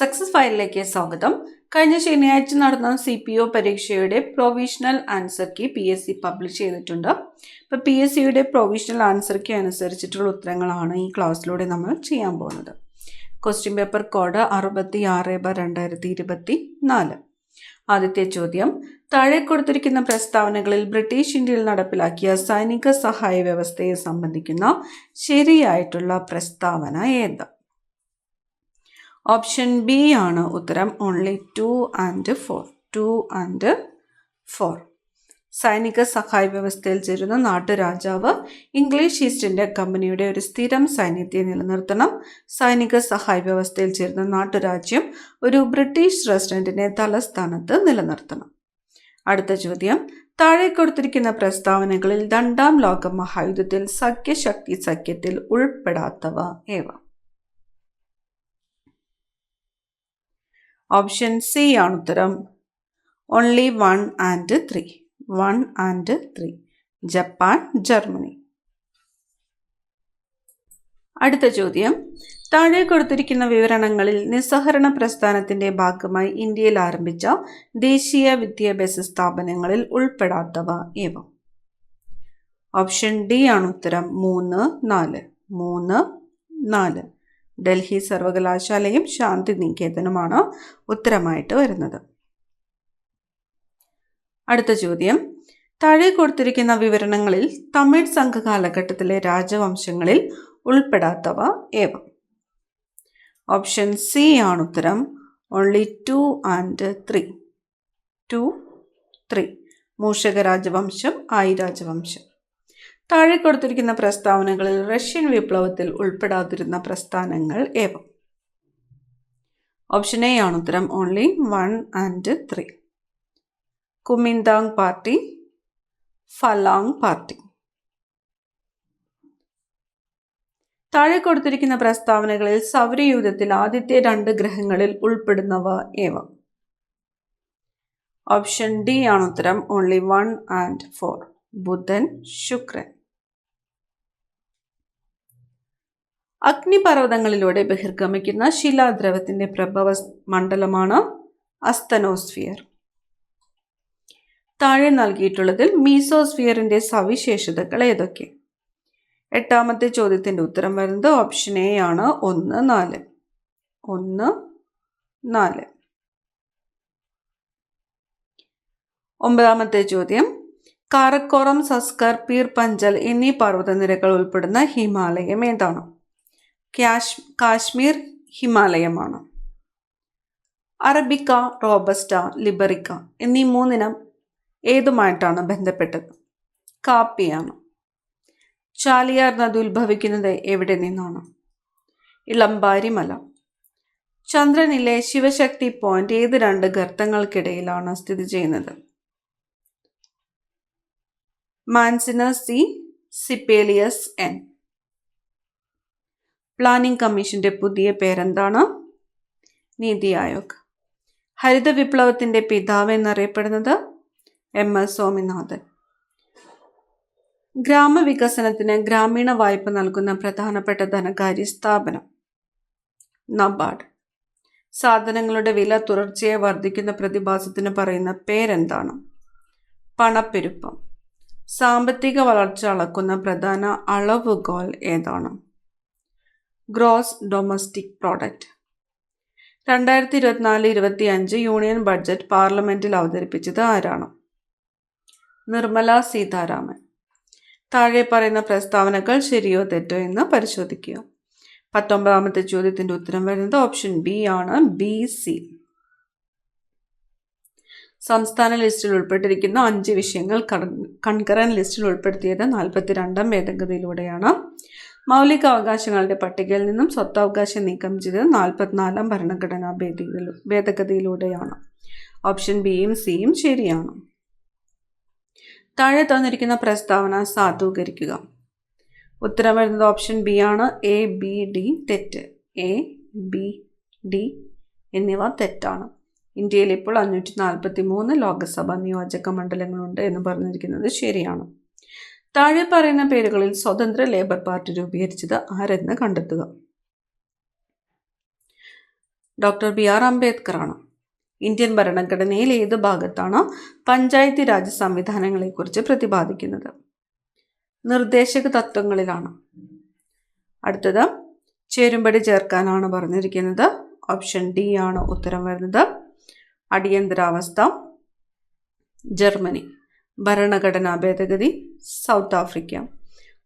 Success ഫയലിലേക്ക് സ്വാഗതം. കഴിഞ്ഞ ശനിയാഴ്ച നടന്ന CPO പരീക്ഷയുടെ provisional answer key PSC publish ചെയ്തിട്ടുണ്ട്. ഇപ്പോൾ PSCയുടെ പ്രൊവിഷണൽ ആൻസർ കീ അനുസരിച്ചിട്ടുള്ള ഉത്തരങ്ങളാണ് ഈ ക്ലാസ്സിലൂടെ നമ്മൾ ചെയ്യാൻ പോകുന്നത്. Question paper code 66/2024. ആദ്യത്തെ ചോദ്യം, താഴെ കൊടുത്തിരിക്കുന്ന പ്രസ്താവനകളിൽ ബ്രിട്ടീഷ് ഇന്ത്യയിൽ നടപ്പിലാക്കിയ സൈനിക സഹായ വ്യവസ്ഥയെ സംബന്ധിക്കുന്ന ശരിയായിട്ടുള്ള പ്രസ്താവന ഏത്? ഓപ്ഷൻ ബി ആണ് ഉത്തരം. Only 2 and 4. 2 and 4. സൈനിക സഹായ വ്യവസ്ഥയിൽ ചേരുന്ന നാട്ടുരാജാവ് ഇംഗ്ലീഷ് ഈസ്റ്റ് ഇന്ത്യ കമ്പനിയുടെ ഒരു സ്ഥിരം സൈന്യത്തെ നിലനിർത്തണം. സൈനിക സഹായ വ്യവസ്ഥയിൽ ചേരുന്ന നാട്ടുരാജ്യം ഒരു ബ്രിട്ടീഷ് റെസിഡന്റിനെ തലസ്ഥാനത്ത് നിലനിർത്തണം. അടുത്ത ചോദ്യം, താഴെ കൊടുത്തിരിക്കുന്ന പ്രസ്താവനകളിൽ രണ്ടാം ലോക മഹായുദ്ധത്തിൽ സഖ്യശക്തി സഖ്യത്തിൽ ഉൾപ്പെടാത്തവ ഏവ? ഓപ്ഷൻ സി ആണ് ഉത്തരം. Only 1 and 3. 1 and 3. Japan, Germany. അടുത്ത ചോദ്യം, താഴെ കൊടുത്തിരിക്കുന്ന വിവരണങ്ങളിൽ നിസ്സഹകരണ പ്രസ്ഥാനത്തിന്റെ ഭാഗമായി ഇന്ത്യയിൽ ആരംഭിച്ച ദേശീയ വിദ്യാഭ്യാസ സ്ഥാപനങ്ങളിൽ ഉൾപ്പെടാത്തവ ഏവ? ഓപ്ഷൻ ഡി ആണ് ഉത്തരം. 3, 4. 3, 4. ഡൽഹി സർവകലാശാലയും ശാന്തിനികേതനുമാണ് ഉത്തരമായിട്ട് വരുന്നത്. അടുത്ത ചോദ്യം, താഴെ കൊടുത്തിരിക്കുന്ന വിവരണങ്ങളിൽ തമിഴ് സംഘ കാലഘട്ടത്തിലെ രാജവംശങ്ങളിൽ ഉൾപ്പെടാത്തവ ഏവ? ഓപ്ഷൻ സി ആണ് ഉത്തരം. Only 2 and 3. 2, 3. മൂഷക രാജവംശം, ആയി രാജവംശം. താഴെ കൊടുത്തിരിക്കുന്ന പ്രസ്താവനകളിൽ റഷ്യൻ വിപ്ലവത്തിൽ ഉൾപ്പെടാതിരുന്ന പ്രസ്ഥാനങ്ങൾ ഏവ? ഓപ്ഷൻ എ ആണ് ഉത്തരം. Only 1 and 3. Kuomintang party, Phalange party. താഴെ കൊടുത്തിരിക്കുന്ന പ്രസ്താവനകളിൽ സൗരയൂഥത്തിൽ ആദ്യത്തെ 2 ഗ്രഹങ്ങളിൽ ഉൾപ്പെടുന്നവ ഏവ? ഓപ്ഷൻ ഡി ആണ് ഉത്തരം. Only 1 and 4. ബുധൻ, ശുക്രൻ. അഗ്നിപർവ്വതങ്ങളിലൂടെ ബഹിർഗമിക്കുന്ന ശിലാദ്രവത്തിന്റെ പ്രഭവ മണ്ഡലമാണ് അസ്തനോസ്ഫിയർ. താഴെ നൽകിയിട്ടുള്ളതിൽ മീസോസ്ഫിയറിന്റെ സവിശേഷതകൾ ഏതൊക്കെ? എട്ടാമത്തെ ചോദ്യത്തിന്റെ ഉത്തരം വരുന്നത് ഓപ്ഷൻ എ ആണ്. 1, 4. 1, 4. ഒമ്പതാമത്തെ ചോദ്യം, കാരക്കോറം, സസ്കർ, പീർ പഞ്ചൽ എന്നീ പർവ്വതനിരകൾ ഉൾപ്പെടുന്ന ഹിമാലയം ഏതാണ്? കാശ്മീർ ഹിമാലയമാണ്. അറബിക്ക, റോബസ്റ്റ, ലിബറിക്ക എന്നീ 3 ഇനം ഏതുമായിട്ടാണ് ബന്ധപ്പെട്ടത്? കാപ്പിയാണ്. ചാലിയാർ നദി ഉത്ഭവിക്കുന്നത് എവിടെ നിന്നാണ്? ഇളമ്പാരി മല. ചന്ദ്രനിലെ ശിവശക്തി പോയിന്റ് ഏത് 2 ഗർത്തങ്ങൾക്കിടയിലാണ് സ്ഥിതി ചെയ്യുന്നത്? മാൻസിനസ് സി, സിപ്പേലിയസ് എൻ. പ്ലാനിംഗ് കമ്മീഷന്റെ പുതിയ പേരെന്താണ്? നീതി ആയോഗ്. ഹരിത വിപ്ലവത്തിന്റെ പിതാവ് എന്നറിയപ്പെടുന്നത് MS സ്വാമിനാഥൻ. ഗ്രാമവികസനത്തിന് ഗ്രാമീണ വായ്പ നൽകുന്ന പ്രധാനപ്പെട്ട ധനകാര്യ സ്ഥാപനം നബാർഡ്. സാധനങ്ങളുടെ വില തുടർച്ചയായി വർദ്ധിക്കുന്ന പ്രതിഭാസത്തിന് പറയുന്ന പേരെന്താണ്? പണപ്പെരുപ്പം. സാമ്പത്തിക വളർച്ച അളക്കുന്ന പ്രധാന അളവുകോൽ ഏതാണ്? Gross domestic product. 2024-25 union budget പാർലമെന്റിൽ അവതരിപ്പിച്ചത് ആരാണ്? നിർമ്മല സീതാരാമൻ. താഴെ പറയുന്ന പ്രസ്താവനകൾ ശരിയോ തെറ്റോ എന്ന് പരിശോധിക്കുക. 19ാമത്തെ ചോദ്യത്തിന്റെ ഉത്തരം വരുന്നത് ഓപ്ഷൻ ബി ആണ്. BC. സംസ്ഥാന ലിസ്റ്റിൽ ഉൾപ്പെട്ടിരിക്കുന്ന 5 വിഷയങ്ങൾ കൺകറന്റ് ലിസ്റ്റിൽ ഉൾപ്പെടുത്തിയത് 42ാം ഭേദഗതിയിലൂടെയാണ്. മൗലിക അവകാശങ്ങളുടെ പട്ടികയിൽ നിന്നും സ്വത്തവകാശം നീക്കം ചെയ്തത് 44ാം ഭരണഘടനാ ഭേദഗതിയിലൂടെയാണ്. ഓപ്ഷൻ ബിയും സിയും ശരിയാണ്. താഴെ തന്നിരിക്കുന്ന പ്രസ്താവന സാധൂകരിക്കുക. ഉത്തരം വരുന്നത് ഓപ്ഷൻ ബി ആണ്. A, B, D തെറ്റ്. A, B, D എന്നിവ തെറ്റാണ്. ഇന്ത്യയിൽ ഇപ്പോൾ 543 ലോകസഭാ നിയോജക മണ്ഡലങ്ങളുണ്ട് എന്ന് പറഞ്ഞിരിക്കുന്നത് ശരിയാണ്. താഴെ പറയുന്ന പേരുകളിൽ സ്വതന്ത്ര ലേബർ പാർട്ടി രൂപീകരിച്ചത് ആരെന്ന് കണ്ടെത്തുക. ഡോക്ടർ BR അംബേദ്കർ ആണ്. ഇന്ത്യൻ ഭരണഘടനയിൽ ഏത് ഭാഗത്താണ് പഞ്ചായത്തി രാജ് സംവിധാനങ്ങളെക്കുറിച്ച് പ്രതിപാദിക്കുന്നത്? നിർദ്ദേശക തത്വങ്ങളിലാണ്. അടുത്തത് ചേരുംപടി ചേർക്കാനാണ് പറഞ്ഞിരിക്കുന്നത്. ഓപ്ഷൻ ഡി ആണ് ഉത്തരം വരുന്നത്. അടിയന്തരാവസ്ഥ ജർമ്മനി, ഭരണഘടനാ ഭേദഗതി സൗത്ത് ആഫ്രിക്ക,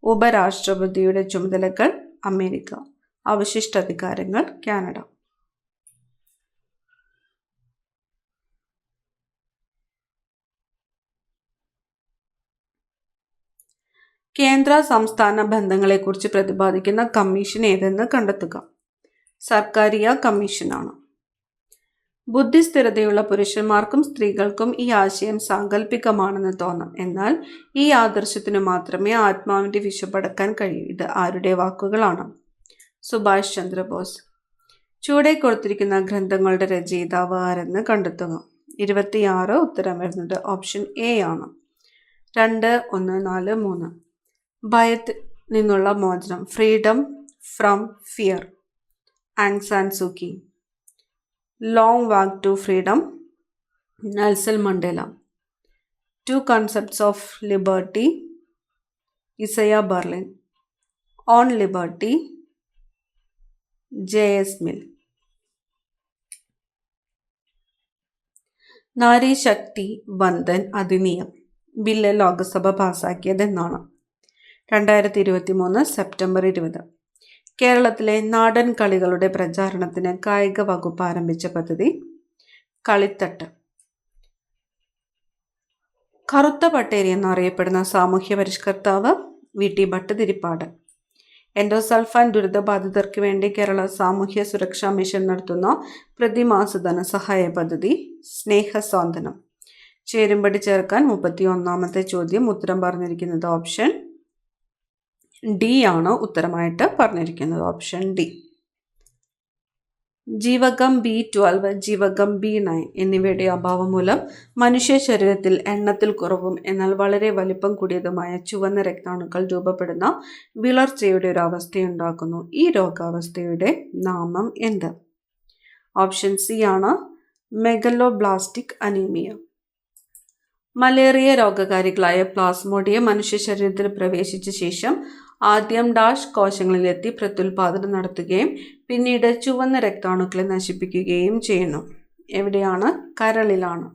ഉപരാഷ്ട്രപതിയുടെ ചുമതലകൾ അമേരിക്ക, അവശിഷ്ടാധികാരങ്ങൾ കാനഡ. കേന്ദ്ര സംസ്ഥാന ബന്ധങ്ങളെക്കുറിച്ച് പ്രതിപാദിക്കുന്ന കമ്മീഷൻ ഏതെന്ന് കണ്ടെത്തുക. സർക്കാരിയ കമ്മീഷനാണ്. ബുദ്ധിസ്ഥിരതയുള്ള പുരുഷന്മാർക്കും സ്ത്രീകൾക്കും ഈ ആശയം സാങ്കല്പികമാണെന്ന് തോന്നാം. എന്നാൽ ഈ ആദർശത്തിനു മാത്രമേ ആത്മാവിന്റെ വിശപ്പടക്കാൻ കഴിയൂ. ഇത് ആരുടെ വാക്കുകളാണ്? സുഭാഷ് ചന്ദ്രബോസ്. ചുവടെ കൊടുത്തിരിക്കുന്ന ഗ്രന്ഥങ്ങളുടെ രചയിതാവ് ആരെന്ന് കണ്ടെത്തുക. 26 ഉത്തരം വരുന്നത് ഓപ്ഷൻ എ ആണ്. 2, 1, 4, 3. ഭയത്തിൽ നിന്നുള്ള മോചനം, freedom from fear, Aung San Suu Kyi. Long walk to freedom, Nelson Mandela. 2 concepts of liberty, Isaiah Berlin. On liberty, JS Mill. Nari Shakti Vandan Adhiniyam bill Lok Sabha പാസാക്കിയത് എന്നാണ്? 2023 സെപ്റ്റംബർ 20. കേരളത്തിലെ നാടൻ കളികളുടെ പ്രചാരണത്തിന് കായിക വകുപ്പ് ആരംഭിച്ച പദ്ധതി കളിത്തട്ട്. കറുത്ത പട്ടേരി എന്നറിയപ്പെടുന്ന സാമൂഹ്യ പരിഷ്കർത്താവ് VT ഭട്ടതിരിപ്പാട്. എൻഡോസൾഫാൻ ദുരിതബാധിതർക്ക് വേണ്ടി കേരള സാമൂഹ്യ സുരക്ഷാ മിഷൻ നടത്തുന്ന പ്രതിമാസ ധനസഹായ പദ്ധതി സ്നേഹസ്വാന്തനം. ചേരുംപടി ചേർക്കാൻ 31ാമത്തെ ചോദ്യം ഉത്തരം പറഞ്ഞിരിക്കുന്നത് ഓപ്ഷൻ ഡി ആണ് ഉത്തരമായിട്ട് പറഞ്ഞിരിക്കുന്നത്. Option D. ജീവകം B12, ജീവകം B9 എന്നിവയുടെ അഭാവം മൂലം മനുഷ്യ ശരീരത്തിൽ എണ്ണത്തിൽ കുറവും എന്നാൽ വളരെ വലിപ്പം കൂടിയതുമായ ചുവന്ന രക്താണുക്കൾ രൂപപ്പെടുന്ന വിളർച്ചയുടെ ഒരു അവസ്ഥയുണ്ടാക്കുന്നു. ഈ രോഗാവസ്ഥയുടെ നാമം എന്ത്? ഓപ്ഷൻ സി ആണ് മെഗലോബ്ലാസ്റ്റിക് അനീമിയ. മലേറിയ രോഗകാരികളായ പ്ലാസ്മോഡിയം മനുഷ്യ ശരീരത്തിൽ പ്രവേശിച്ച ശേഷം ആദ്യം ഡാഷ് കോശങ്ങളിലെത്തി പ്രത്യുൽപാദനം നടത്തുകയും പിന്നീട് ചുവന്ന രക്താണുക്കളെ നശിപ്പിക്കുകയും ചെയ്യുന്നു. എവിടെയാണ്? കരളിലാണ്.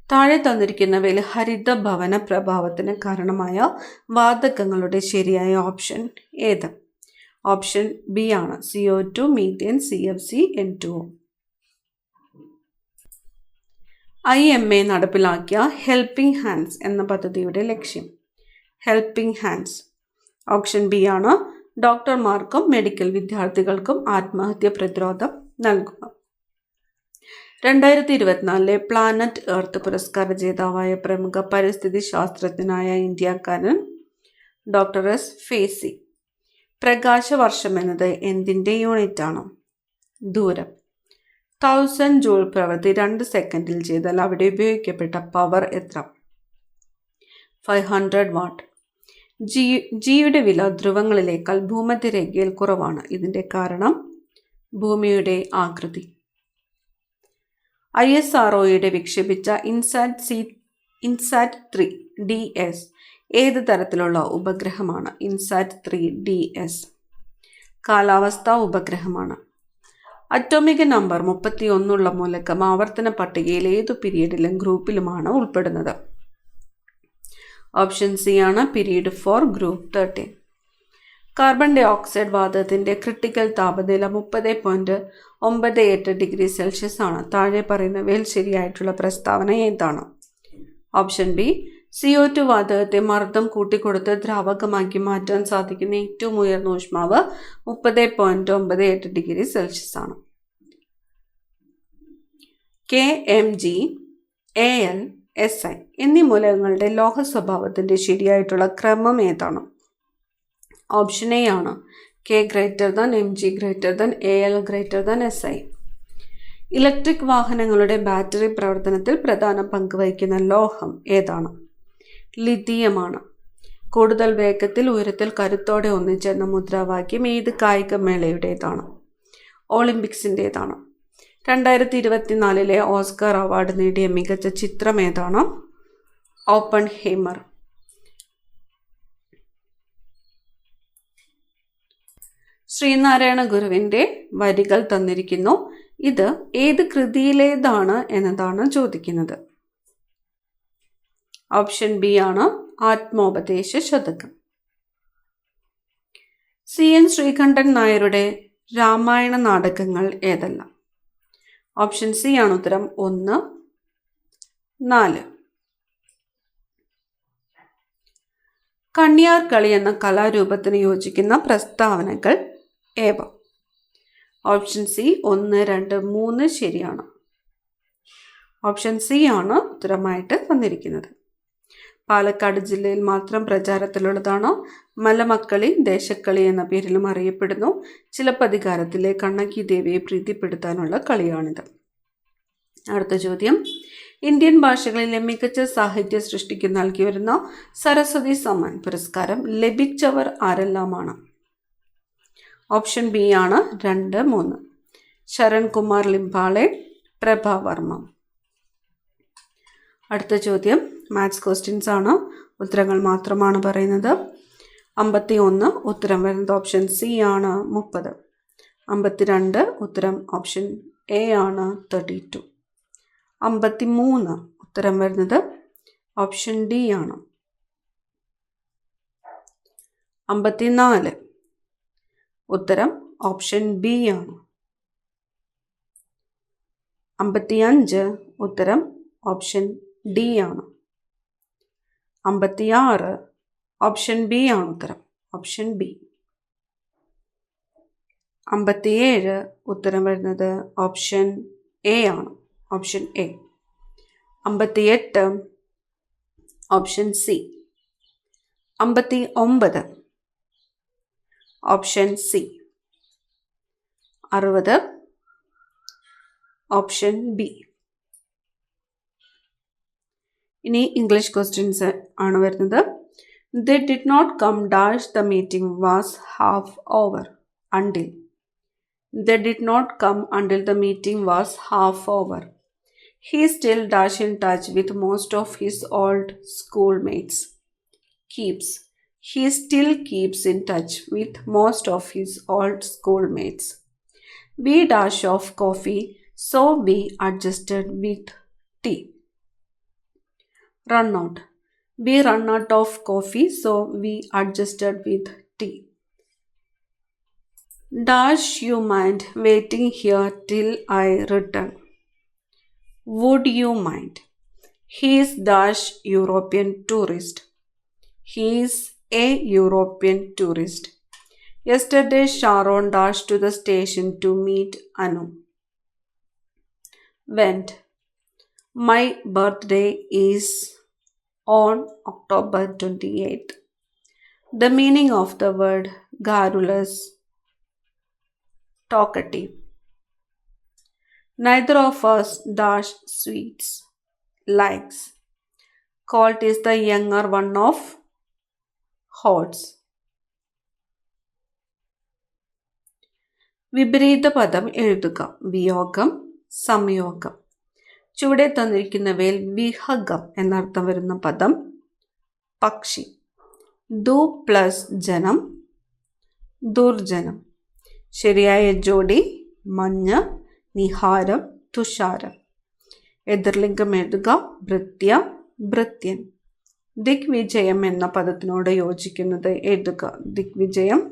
താഴെ തന്നിരിക്കുന്നവയിൽ ഹരിത ഭവന പ്രഭാവത്തിന് കാരണമായ വാതകങ്ങളുടെ ശരിയായ ഓപ്ഷൻ ഏത്? ഓപ്ഷൻ ബി ആണ് CO2, methane, CFC, N2O. IMA നടപ്പിലാക്കിയ ഹെൽപ്പിംഗ് ഹാൻഡ്സ് എന്ന പദ്ധതിയുടെ ലക്ഷ്യം ഹെൽപ്പിംഗ് ഹാൻഡ്സ്. ഓപ്ഷൻ ബി ആണ് ഡോക്ടർമാർക്കും മെഡിക്കൽ വിദ്യാർത്ഥികൾക്കും ആത്മഹത്യ പ്രതിരോധം നൽകുക. 2024 പ്ലാനറ്റ് എർത്ത് പുരസ്കാര ജേതാവായ പ്രമുഖ പരിസ്ഥിതി ശാസ്ത്രജ്ഞനായ ഇന്ത്യക്കാരൻ ഡോക്ടർ S. ഫേസി. പ്രകാശവർഷം എന്നത് എന്തിൻ്റെ യൂണിറ്റ് ആണ്? ദൂരം. 1000 ജൂൾ പ്രവൃത്തി 2 സെക്കൻഡിൽ ചെയ്താൽ അവിടെ ഉപയോഗിക്കപ്പെട്ട പവർ എത്ര? 500 വാട്ട്. ജിയുടെ വില ധ്രുവങ്ങളിലേക്കാൾ ഭൂമധ്യരേഖയിൽ കുറവാണ്. ഇതിൻ്റെ കാരണം ഭൂമിയുടെ ആകൃതി. ISROയുടെ വിക്ഷേപിച്ച ഇൻസാറ്റ് 3 DS ഏത് തരത്തിലുള്ള ഉപഗ്രഹമാണ്? ഇൻസാറ്റ് 3 DS കാലാവസ്ഥാ ഉപഗ്രഹമാണ്. അറ്റോമിക് നമ്പർ 31 മൂലകം ആവർത്തന പട്ടികയിൽ ഏതു പീരീഡിലും ഗ്രൂപ്പിലുമാണ് ഉൾപ്പെടുന്നത്? ഓപ്ഷൻ സി ആണ് period 4 group 13. Carbon dioxide വാതകത്തിൻ്റെ ക്രിട്ടിക്കൽ താപനില 30.98 ഡിഗ്രി സെൽഷ്യസ് ആണ്. താഴെ പറയുന്നവയിൽ ശരിയായിട്ടുള്ള പ്രസ്താവന ഏതാണ്? Option B. CO2 വാതകത്തെ മർദ്ദം കൂട്ടിക്കൊടുത്ത് ദ്രാവകമാക്കി മാറ്റാൻ സാധിക്കുന്ന ഏറ്റവും ഉയർന്ന ഊഷ്മാവ് 30.98 ഡിഗ്രി സെൽഷ്യസ് ആണ്. KMG, AL, SI എന്നീ മൂലകങ്ങളുടെ ലോഹ സ്വഭാവത്തിൻ്റെ ശരിയായിട്ടുള്ള ക്രമം ഏതാണ്? ഓപ്ഷൻ എ ആണ് K > MG > AL > SI. Electric വാഹനങ്ങളുടെ ബാറ്ററി പ്രവർത്തനത്തിൽ പ്രധാന പങ്ക് വഹിക്കുന്ന ലോഹം ഏതാണ്? ലിഥിയമാണ്. കൂടുതൽ വേഗത്തിൽ ഉയരത്തിൽ കരുത്തോടെ ഒന്നിച്ചെന്ന മുദ്രാവാക്യം ഏത് കായികമേളയുടേതാണ്? ഒളിമ്പിക്സിൻ്റേതാണ്. 2024 ഓസ്കർ അവാർഡ് നേടിയ മികച്ച ചിത്രം ഏതാണ്? ഓപ്പൺഹൈമർ. ശ്രീനാരായണ ഗുരുവിൻ്റെ വരികൾ തന്നിരിക്കുന്നു. ഇത് ഏത് കൃതിയിലേതാണ് എന്നതാണ് ചോദിക്കുന്നത്. ഓപ്ഷൻ ബി ആണ് ആത്മോപദേശ ശതകം. CN ശ്രീകണ്ഠൻ നായരുടെ രാമായണ നാടകങ്ങൾ ഏതെല്ലാം? ഓപ്ഷൻ സി ആണ് ഉത്തരം. 1, 4. കണ്ണിയാർ കളി എന്ന കലാരൂപത്തിന് യോജിക്കുന്ന പ്രസ്താവനകൾ ഏവ? ഓപ്ഷൻ സി 1, 2, 3 ശരിയാണ്. ഓപ്ഷൻ സി ആണ് ഉത്തരമായിട്ട് തന്നിരിക്കുന്നത്. പാലക്കാട് ജില്ലയിൽ മാത്രം പ്രചാരത്തിലുള്ളതാണ്. മലമക്കളി, ദേശക്കളി എന്ന പേരിലും അറിയപ്പെടുന്നു. ചിലപ്പതികാരത്തിലെ കണ്ണകി ദേവിയെ പ്രീതിപ്പെടുത്താനുള്ള കളിയാണിത്. അടുത്ത ചോദ്യം. ഇന്ത്യൻ ഭാഷകളിലെ മികച്ച സാഹിത്യ സൃഷ്ടിക്ക് നൽകി വരുന്ന സരസ്വതി സമ്മാൻ പുരസ്കാരം ലഭിച്ചവർ ആരെല്ലാമാണ്? ഓപ്ഷൻ ബി ആണ് 2, 3. ശരൺ കുമാർ ലിംബാളെ, പ്രഭാവർമ്മ. അടുത്ത ചോദ്യം മാത്സ് ക്വസ്റ്റ്യൻസ് ആണ്. ഉത്തരങ്ങൾ മാത്രമാണ് പറയുന്നത്. 51 ഉത്തരം വരുന്നത് ഓപ്ഷൻ സി ആണ് 30. 52 ഉത്തരം ഓപ്ഷൻ എ ആണ് 32. 53 ഉത്തരം വരുന്നത് ഓപ്ഷൻ ഡി ആണ്. 54 ഉത്തരം ഓപ്ഷൻ ബി ആണ്. 55 ഉത്തരം ഓപ്ഷൻ ഡി ആണ്. 56 ഓപ്ഷൻ ബി ആണ് ഉത്തരം, ഓപ്ഷൻ ബി. 57 ഉത്തരം വരുന്നത് ഓപ്ഷൻ എ ആണ്, option A. 58 option C. 59 option C. 60 option B. ഇനി ഇംഗ്ലീഷ് ക്വസ്റ്റ്യൻസ് ആണ് വരുന്നത്. They did not come dash the meeting was half over until. They did not come until the meeting was half over. He still dash in touch with most of his old schoolmates. Keeps. He still keeps in touch with most of his old schoolmates. We dash off coffee, so we adjusted with tea. Run out. We run out of coffee, so we adjusted with tea. Dash you mind waiting here till I return? Would you mind? He is dash European tourist. He is a European tourist. Yesterday Sharon dashed to the station to meet Anu. Went. My birthday is on October 28th. The meaning of the word garrulous, talkative. Neither of us dash sweets, likes. Colt is the younger one of horse. വിപരീത പദം എഴുതുക. വിയോഗം, സംയോഗം. ചുവടെ തന്നിരിക്കുന്നവയിൽ വിഹഗം എന്നർത്ഥം വരുന്ന പദം പക്ഷി. ദു പ്ലസ് ജനം, ദുർജനം. ശരിയായ ജോഡി മഞ്ഞ്, നിഹാരം, തുഷാരം. എതിർലിംഗം എഴുതുക. ഭൃത്യ, ഭൃത്യൻ. ദിഗ്വിജയം എന്ന പദത്തിനോട് യോജിക്കുന്നത് എഴുതുക. ദിഗ്വിജയം,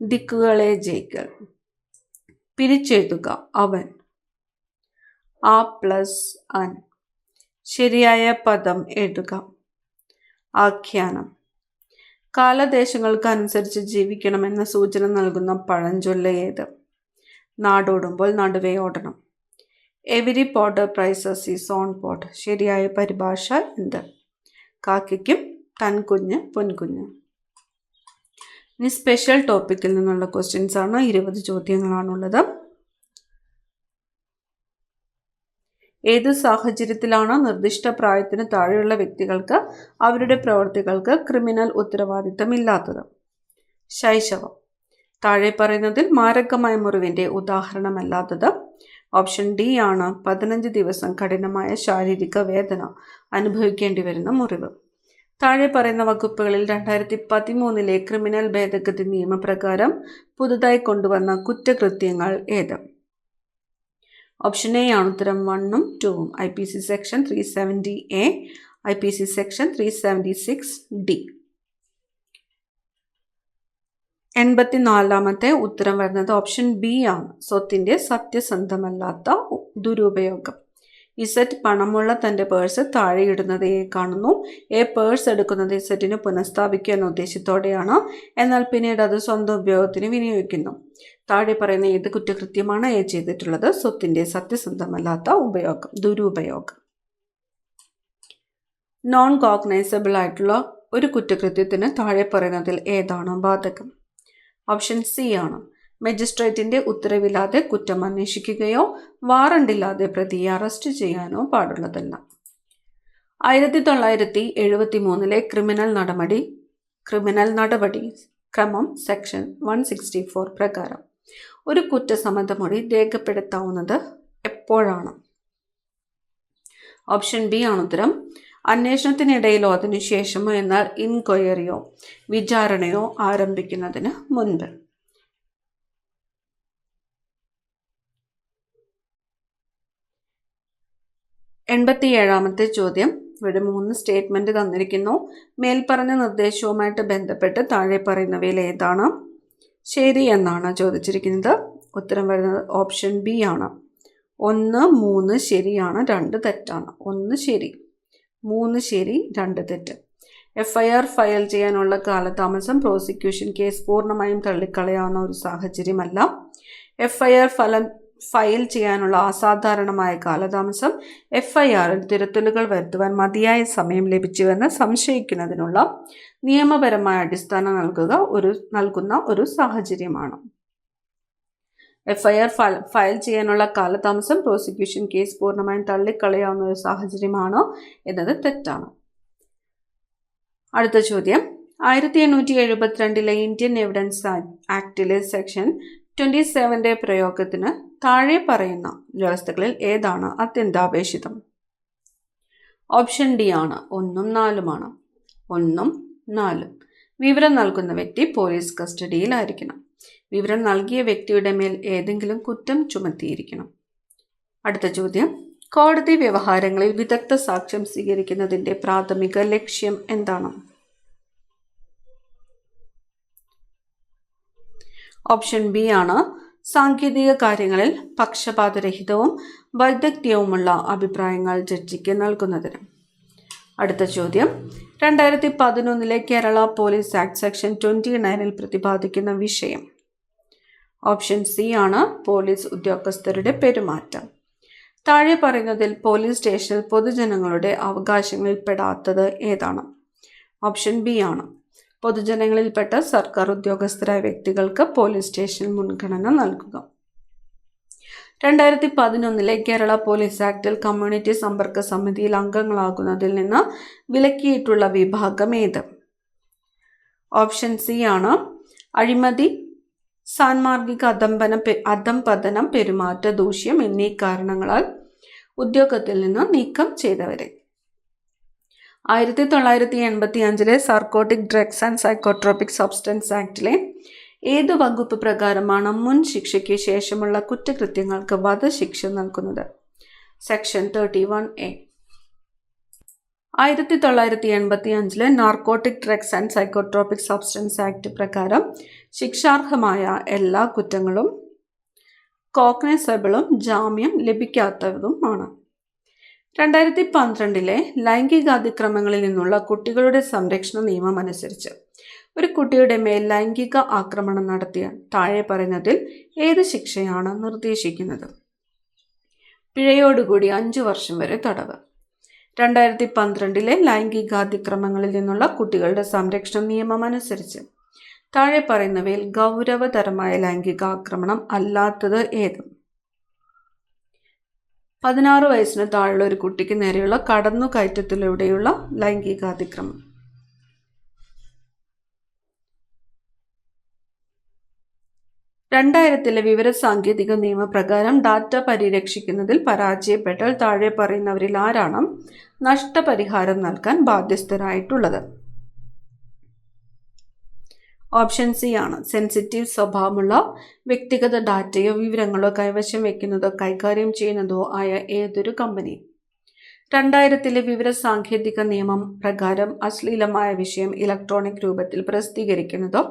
ദിക്കുകളെ ജയിക്കൽ. പിരിച്ചെഴുതുക. അവൻ. ആ പ്ലസ് അൻ. ശരിയായ പദം എഴുതുക. ആഖ്യാനം. കാലദേശങ്ങൾക്ക് അനുസരിച്ച് ജീവിക്കണമെന്ന സൂചന നൽകുന്ന പഴഞ്ചൊല്ല് ഏത്? നാടോടുമ്പോൾ നടുവേ ഓടണം. Every potter praises his own pot. ശരിയായ പരിഭാഷ എന്ത്? കാക്കയ്ക്കും തൻകുഞ്ഞ് പൊൻകുഞ്ഞ്. ഇനി സ്പെഷ്യൽ ടോപ്പിക്കിൽ നിന്നുള്ള ക്വസ്റ്റ്യൻസ് ആണ്. 20 ചോദ്യങ്ങളാണുള്ളത്. ഏത് സാഹചര്യത്തിലാണ് നിർദ്ദിഷ്ട പ്രായത്തിന് താഴെയുള്ള വ്യക്തികൾക്ക് അവരുടെ പ്രവൃത്തികൾക്ക് ക്രിമിനൽ ഉത്തരവാദിത്തമില്ലാത്തത്? ശൈശവം. താഴെ പറയുന്നതിൽ മാരകമായ മുറിവിൻ്റെ ഉദാഹരണമല്ലാത്തത്? ഓപ്ഷൻ ഡി ആണ് 15 ദിവസം കഠിനമായ ശാരീരിക വേദന അനുഭവിക്കേണ്ടി വരുന്ന മുറിവ്. താഴെ പറയുന്ന വകുപ്പുകളിൽ 2013 ക്രിമിനൽ ഭേദഗതി നിയമപ്രകാരം പുതുതായി കൊണ്ടുവന്ന കുറ്റകൃത്യങ്ങൾ ഏത്? ഓപ്ഷൻ എ ആണ് ഉത്തരം 1ഉം 2ഉം. IPC section 370A, IPC section 376D. 84ാമത്തെ ഉത്തരം വരുന്നത് ഓപ്ഷൻ ബി ആണ്. സ്വത്തിൻ്റെ സത്യസന്ധമല്ലാത്ത ദുരുപയോഗം. ഇസറ്റ് പണമുള്ള തൻ്റെ പേഴ്സ് താഴെയിടുന്നത് എ കാണുന്നു. എ പേഴ്സ് എടുക്കുന്നത് ഇസറ്റിന് പുനഃസ്ഥാപിക്കുക എന്ന ഉദ്ദേശത്തോടെയാണ്. എന്നാൽ പിന്നീട് അത് സ്വന്തം ഉപയോഗത്തിന് വിനിയോഗിക്കുന്നു. താഴെ പറയുന്ന ഏത് കുറ്റകൃത്യമാണ് എ ചെയ്തിട്ടുള്ളത്? സ്വത്തിൻ്റെ സത്യസന്ധമല്ലാത്ത ദുരുപയോഗം. നോൺ കോഗ്നൈസബിൾ ആയിട്ടുള്ള ഒരു കുറ്റകൃത്യത്തിന് താഴെ പറയുന്നതിൽ ഏതാണ് ബാധകം? ഓപ്ഷൻ സി ആണ്. മജിസ്ട്രേറ്റിന്റെ ഉത്തരവില്ലാതെ കുറ്റം അന്വേഷിക്കുകയോ വാറണ്ടില്ലാതെ പ്രതിയെ അറസ്റ്റ് ചെയ്യാനോ പാടുള്ളതല്ല. 1973 ക്രിമിനൽ നടപടി ക്രമം സെക്ഷൻ 164 പ്രകാരം ഒരു കുറ്റസമ്മതമൊഴി രേഖപ്പെടുത്താവുന്നത് എപ്പോഴാണ്? ഓപ്ഷൻ ബി ആണ് ഉത്തരം. അന്വേഷണത്തിനിടയിലോ അതിനുശേഷമോ, എന്നാൽ ഇൻക്വയറിയോ വിചാരണയോ ആരംഭിക്കുന്നതിന് മുൻപ്. 87ാമത്തെ ചോദ്യം. ഇവിടെ 3 സ്റ്റേറ്റ്മെന്റ് തന്നിരിക്കുന്നു. മേൽപ്പറഞ്ഞ നിർദ്ദേശവുമായിട്ട് ബന്ധപ്പെട്ട് താഴെ പറയുന്നവയിൽ ഏതാണ് ശരി എന്നാണ് ചോദിച്ചിരിക്കുന്നത്. ഉത്തരം വരുന്നത് ഓപ്ഷൻ ബി ആണ്. 1, 3 ശരിയാണ്, 2 തെറ്റാണ്. 1 ശരി, 3 ശരി, 2 തെറ്റ്. FIR ഫയൽ ചെയ്യാനുള്ള കാലതാമസം പ്രോസിക്യൂഷൻ കേസ് പൂർണ്ണമായും തള്ളിക്കളയാവുന്ന ഒരു സാഹചര്യമല്ല. FIR ഫയൽ ചെയ്യാനുള്ള അസാധാരണമായ കാലതാമസം FIRൽ തിരുത്തലുകൾ വരുത്തുവാൻ മതിയായ സമയം ലഭിച്ചുവെന്ന് സംശയിക്കുന്നതിനുള്ള നിയമപരമായ അടിസ്ഥാനം നൽകുന്ന ഒരു സാഹചര്യമാണ്. FIR ഫയൽ ചെയ്യാനുള്ള കാലതാമസം പ്രോസിക്യൂഷൻ കേസ് പൂർണ്ണമായും തള്ളിക്കളയാവുന്ന ഒരു സാഹചര്യമാണ് എന്നത് തെറ്റാണ്. അടുത്ത ചോദ്യം. 1872 ഇന്ത്യൻ എവിഡൻസ് ആക്ടിലെ സെക്ഷൻ 27 പ്രയോഗത്തിന് താഴെ പറയുന്ന വ്യവസ്ഥകളിൽ ഏതാണ് അത്യന്താപേക്ഷിതം? ഓപ്ഷൻ ഡി ആണ്. 1ഉം 4ഉമാണ്. 1ഉം 4ഉം. വിവരം നൽകുന്ന വ്യക്തി പോലീസ് കസ്റ്റഡിയിലായിരിക്കണം. വിവരം നൽകിയ വ്യക്തിയുടെ മേൽ ഏതെങ്കിലും കുറ്റം ചുമത്തിയിരിക്കണം. അടുത്ത ചോദ്യം. കോടതി വ്യവഹാരങ്ങളിൽ വിദഗ്ധ സാക്ഷ്യം സ്വീകരിക്കുന്നതിൻ്റെ പ്രാഥമിക ലക്ഷ്യം എന്താണ്? ഓപ്ഷൻ ബി ആണ്. സാങ്കേതിക കാര്യങ്ങളിൽ പക്ഷപാതരഹിതവും വൈദഗ്ധ്യവുമുള്ള അഭിപ്രായങ്ങൾ ജഡ്ജിക്ക് നൽകുന്നതിന്. അടുത്ത ചോദ്യം. 2011 കേരള പോലീസ് ആക്ട് സെക്ഷൻ 29 പ്രതിപാദിക്കുന്ന വിഷയം. ഓപ്ഷൻ സി ആണ്. പോലീസ് ഉദ്യോഗസ്ഥരുടെ പെരുമാറ്റം. താഴെ പറയുന്നതിൽ പോലീസ് സ്റ്റേഷനിൽ പൊതുജനങ്ങളുടെ അവകാശങ്ങളിൽ പെടാത്തത് ഏതാണ്? ഓപ്ഷൻ ബി ആണ്. പൊതുജനങ്ങളിൽപ്പെട്ട സർക്കാർ ഉദ്യോഗസ്ഥരായ വ്യക്തികൾക്ക് പോലീസ് സ്റ്റേഷനിൽ മുൻഗണന നൽകുക. 2011 കേരള പോലീസ് ആക്ടിൽ കമ്മ്യൂണിറ്റി സമ്പർക്ക സമിതിയിൽ അംഗങ്ങളാകുന്നതിൽ നിന്ന് വിലക്കിയിട്ടുള്ള വിഭാഗം ഏത്? ഓപ്ഷൻ സി ആണ്. അഴിമതി, സാൻമാർഗിക അധംപതനം, പെരുമാറ്റ ദൂഷ്യം എന്നീ കാരണങ്ങളാൽ ഉദ്യോഗത്തിൽ നിന്ന് നീക്കം ചെയ്തവരെ. 1985 സാർക്കോട്ടിക് ഡ്രഗ്സ് ആൻഡ് സൈക്കോട്രോപിക് സബ്സ്റ്റൻസ് ആക്ടിലെ ഏത് വകുപ്പ് പ്രകാരമാണ് മുൻ ശിക്ഷയ്ക്ക് ശേഷമുള്ള കുറ്റകൃത്യങ്ങൾക്ക് വധശിക്ഷ നൽകുന്നത്? Section 31A. 1985 narcotic drugs and psychotropic substance act പ്രകാരം ശിക്ഷാർഹമായ എല്ലാ കുറ്റങ്ങളും കോഗ്നൈസബിളും ജാമ്യം ലഭിക്കാത്തതുമാണ്. 2012 ലൈംഗികാതിക്രമങ്ങളിൽ നിന്നുള്ള കുട്ടികളുടെ സംരക്ഷണ നിയമം അനുസരിച്ച് ഒരു കുട്ടിയുടെ മേൽ ലൈംഗിക ആക്രമണം നടത്തിയാൽ താഴെ പറയുന്നതിൽ ഏത് ശിക്ഷയാണ് നിർദ്ദേശിക്കുന്നത്? പിഴയോടുകൂടി 5 വർഷം വരെ തടവ്. 2012 ലൈംഗികാതിക്രമങ്ങളിൽ നിന്നുള്ള കുട്ടികളുടെ സംരക്ഷണ നിയമം അനുസരിച്ച് താഴെ പറയുന്നവയിൽ ഗൗരവതരമായ ലൈംഗിക ആക്രമണം അല്ലാത്തത് ഏത്? 16 വയസ്സിന് താഴെയുള്ള ഒരു കുട്ടിക്ക് നേരെയുള്ള കടന്നുകയറ്റത്തിലൂടെയുള്ള ലൈംഗികാതിക്രമം. 2000 വിവരസാങ്കേതിക നിയമപ്രകാരം ഡാറ്റ പരിരക്ഷിക്കുന്നതിൽ പരാജയപ്പെട്ടാൽ താഴെ പറയുന്നവരിൽ ആരാണ് നഷ്ടപരിഹാരം നൽകാൻ ബാധ്യസ്ഥരായിട്ടുള്ളത്? ഓപ്ഷൻ സി ആണ്. സെൻസിറ്റീവ് സ്വഭാവമുള്ള വ്യക്തിഗത ഡാറ്റയോ വിവരങ്ങളോ കൈവശം വയ്ക്കുന്നതോ കൈകാര്യം ചെയ്യുന്നതോ ആയ ഏതൊരു കമ്പനി. 2000 വിവരസാങ്കേതിക നിയമം പ്രകാരം അശ്ലീലമായ വിഷയം ഇലക്ട്രോണിക് രൂപത്തിൽ പ്രസിദ്ധീകരിക്കുന്നതോ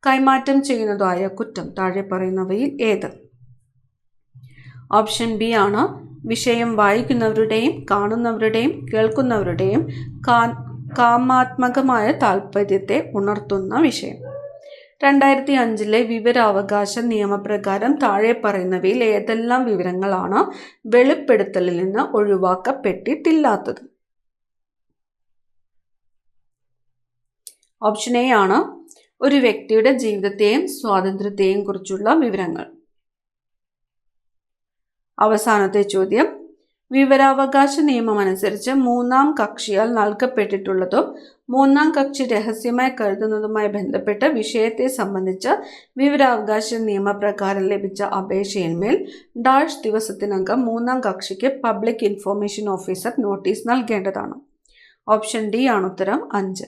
കൈമാറ്റം ചെയ്യുന്നതോ ആയ കുറ്റം താഴെ പറയുന്നവയിൽ ഏത്? ഓപ്ഷൻ ബി ആണ്. വിഷയം വായിക്കുന്നവരുടെയും കാണുന്നവരുടെയും കേൾക്കുന്നവരുടെയും കാമാത്മകമായ താൽപ്പര്യത്തെ ഉണർത്തുന്ന വിഷയം. 2005 വിവരാവകാശ നിയമപ്രകാരം താഴെ പറയുന്നവയിൽ ഏതെല്ലാം വിവരങ്ങളാണ് വെളിപ്പെടുത്തലിൽ നിന്ന് ഒഴിവാക്കപ്പെട്ടിട്ടില്ലാത്തത്? ഓപ്ഷൻ എ ആണ്. ഒരു വ്യക്തിയുടെ ജീവിതത്തെയും സ്വാതന്ത്ര്യത്തെയും കുറിച്ചുള്ള വിവരങ്ങൾ. അവസാനത്തെ ചോദ്യം, വിവരാവകാശ നിയമം അനുസരിച്ച് മൂന്നാം കക്ഷിയാൽ നൽകപ്പെട്ടിട്ടുള്ളതോ മൂന്നാം കക്ഷി രഹസ്യമായി കരുതുന്നതുമായി ബന്ധപ്പെട്ട വിഷയത്തെ സംബന്ധിച്ച് വിവരാവകാശ നിയമപ്രകാരം ലഭിച്ച അപേക്ഷയിന്മേൽ ഡാഷ് ദിവസത്തിനകം മൂന്നാം കക്ഷിക്ക് പബ്ലിക് ഇൻഫർമേഷൻ ഓഫീസർ നോട്ടീസ് നൽകേണ്ടതാണ്. ഓപ്ഷൻ ഡി ആണ് ഉത്തരം 5.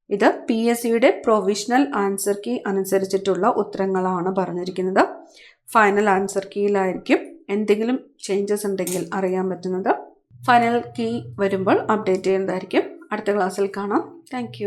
ഇത് PSCയുടെ പ്രൊവിഷണൽ ആൻസർ കീ അനുസരിച്ചിട്ടുള്ള ഉത്തരങ്ങളാണ് പറഞ്ഞിരിക്കുന്നത്. ഫൈനൽ ആൻസർ കീയിലായിരിക്കും എന്തെങ്കിലും ചേഞ്ചസ് ഉണ്ടെങ്കിൽ അറിയാൻ പറ്റുന്നത്. ഫൈനൽ കീ വരുമ്പോൾ അപ്ഡേറ്റ് ചെയ്യുന്നതായിരിക്കും. അടുത്ത ക്ലാസ്സിൽ കാണാം. താങ്ക്